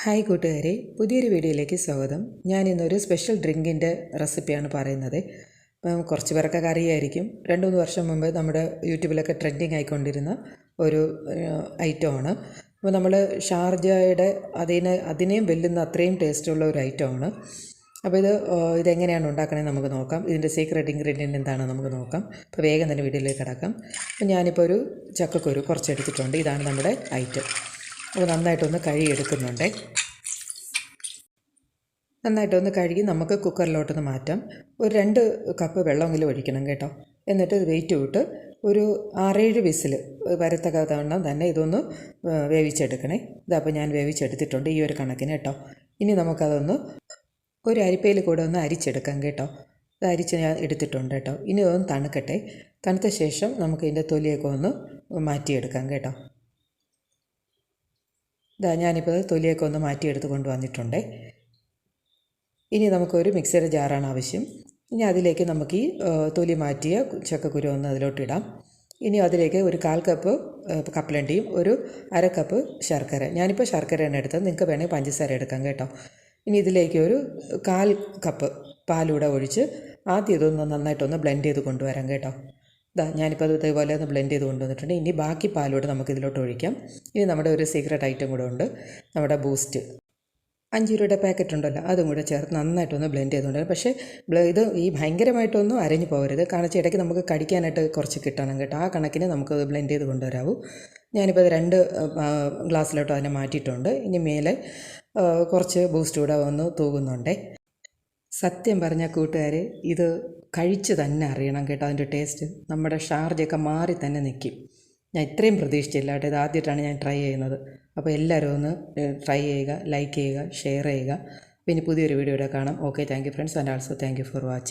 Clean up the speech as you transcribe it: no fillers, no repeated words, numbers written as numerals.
Hi കൂട്ടുകാരെ, പുതിയൊരു വീഡിയോയിലേക്ക് സ്വാഗതം. ഞാൻ ഇന്നൊരു സ്പെഷ്യൽ ഡ്രിങ്കിൻ്റെ റെസിപ്പിയാണ് പറയുന്നത്. ഇപ്പം കുറച്ച് പേരൊക്കെ അറിയായിരിക്കും. 2-3 വർഷം മുമ്പ് നമ്മുടെ യൂട്യൂബിലൊക്കെ ട്രെൻഡിങ് ആയിക്കൊണ്ടിരുന്ന ഒരു ഐറ്റമാണ്. അപ്പോൾ നമ്മൾ ഷാർജയുടെ അതിനെയും വെല്ലുന്ന അത്രയും ടേസ്റ്റുള്ള ഒരു ഐറ്റമാണ്. അപ്പോൾ ഇതെങ്ങനെയാണ് ഉണ്ടാക്കണമെന്ന് നമുക്ക് നോക്കാം. ഇതിൻ്റെ സീക്രട്ട് ഇൻഗ്രീഡിയൻറ്റ് എന്താണെന്ന് നമുക്ക് നോക്കാം. അപ്പോൾ വേഗം തന്നെ വീഡിയോയിലേക്ക് കിടക്കാം. അപ്പോൾ ഞാനിപ്പോൾ ഒരു ചക്കക്കുരു കുറച്ചെടുത്തിട്ടുണ്ട്. ഇതാണ് നമ്മുടെ ഐറ്റം. അപ്പോൾ നന്നായിട്ടൊന്ന് കഴുകിയെടുക്കുന്നുണ്ട്. നന്നായിട്ടൊന്ന് കഴുകി നമുക്ക് കുക്കറിലോട്ടൊന്ന് മാറ്റാം. ഒരു 2 കപ്പ് വെള്ളമെങ്കിലും ഒഴിക്കണം കേട്ടോ. എന്നിട്ട് വെയിറ്റ് വിട്ട് ഒരു 6-7 വിസിൽ വരത്തക്കവണ്ണം തന്നെ ഇതൊന്ന് വേവിച്ചെടുക്കണേ. ഇതപ്പോൾ ഞാൻ വേവിച്ചെടുത്തിട്ടുണ്ട് ഈ ഒരു കണക്കിന് കേട്ടോ. ഇനി നമുക്കതൊന്ന് ഒരു അരിപ്പയിൽ കൂടെ ഒന്ന് അരിച്ചെടുക്കാം കേട്ടോ. ഇത് അരിച്ച് ഞാൻ എടുത്തിട്ടുണ്ട് കേട്ടോ. ഇനി ഇതൊന്ന് തണുക്കട്ടെ. തണുത്ത ശേഷം നമുക്ക് ഇതിൻ്റെ തൊലിയൊക്കെ ഒന്ന് മാറ്റിയെടുക്കാം കേട്ടോ. ഞാനിപ്പോൾ തൊലിയൊക്കെ ഒന്ന് മാറ്റിയെടുത്ത് കൊണ്ടുവന്നിട്ടുണ്ട്. ഇനി നമുക്കൊരു മിക്സിയുടെ ജാറാണ് ആവശ്യം. ഇനി അതിലേക്ക് നമുക്ക് ഈ തൊലി മാറ്റിയ ചക്കക്കുരു ഒന്ന് അതിലോട്ടിടാം. ഇനി അതിലേക്ക് ഒരു 1/4 കപ്പ് കപ്പലണ്ടിയും ഒരു 1/2 കപ്പ് ശർക്കര. ഞാനിപ്പോൾ ശർക്കരയാണ് എടുത്തത്, നിങ്ങൾക്ക് വേണമെങ്കിൽ പഞ്ചസാര എടുക്കാം കേട്ടോ. ഇനി ഇതിലേക്ക് ഒരു 1/4 കപ്പ് പാലൂടെ ഒഴിച്ച് ആദ്യം ഇതൊന്ന് നന്നായിട്ടൊന്ന് ബ്ലെൻഡ് ചെയ്ത് കൊണ്ടുവരാം കേട്ടോ. ഞാനിപ്പോൾ ഇതേപോലെ ഒന്ന് ബ്ലെൻഡ് ചെയ്ത് കൊണ്ടുവന്നിട്ടുണ്ട്. ഇനി ബാക്കി പാലൂടെ നമുക്ക് ഇതിലോട്ട് ഒഴിക്കാം. ഇനി നമ്മുടെ ഒരു സീക്രട്ട് ഐറ്റം കൂടെ ഉണ്ട്, നമ്മുടെ ബൂസ്റ്റ്. 5 രൂപയുടെ പാക്കറ്റ് ഉണ്ടല്ലോ, അതും കൂടെ ചേർത്ത് നന്നായിട്ടൊന്ന് ബ്ലെൻഡ് ചെയ്തുകൊണ്ട്. പക്ഷേ ഇത് ഭയങ്കരമായിട്ടൊന്നും അരഞ്ഞു പോകരുത്. കാരണം ഇടയ്ക്ക് നമുക്ക് കടിക്കാനായിട്ട് കുറച്ച് കിട്ടണം കേട്ടോ. ആ കണക്കിന് നമുക്ക് ബ്ലെൻഡ് ചെയ്ത് കൊണ്ടുവരാവൂ. ഞാനിപ്പോൾ 2 ഗ്ലാസ്സിലോട്ട് അതിനെ മാറ്റിയിട്ടുണ്ട്. ഇനി മേലെ കുറച്ച് ബൂസ്റ്റ് കൂടെ ഒന്ന് തൂകുന്നുണ്ട്. സത്യം പറഞ്ഞ കൂട്ടുകാരെ, ഇത് കഴിച്ച് തന്നെ അറിയണം കേട്ടോ. അതിൻ്റെ ടേസ്റ്റ് നമ്മുടെ ഷാർജയൊക്കെ മാറി തന്നെ നിൽക്കും. ഞാൻ ഇത്രയും പ്രതീക്ഷിച്ചില്ല കേട്ടോ. ഇത് ആദ്യമായിട്ടാണ് ഞാൻ ട്രൈ ചെയ്യുന്നത്. അപ്പോൾ എല്ലാവരും ഒന്ന് ട്രൈ ചെയ്യുക, ലൈക്ക് ചെയ്യുക, ഷെയർ ചെയ്യുക. പിന്നെ പുതിയൊരു വീഡിയോയുടെ കാണാം. Okay, thank you friends, and also thank you for watching.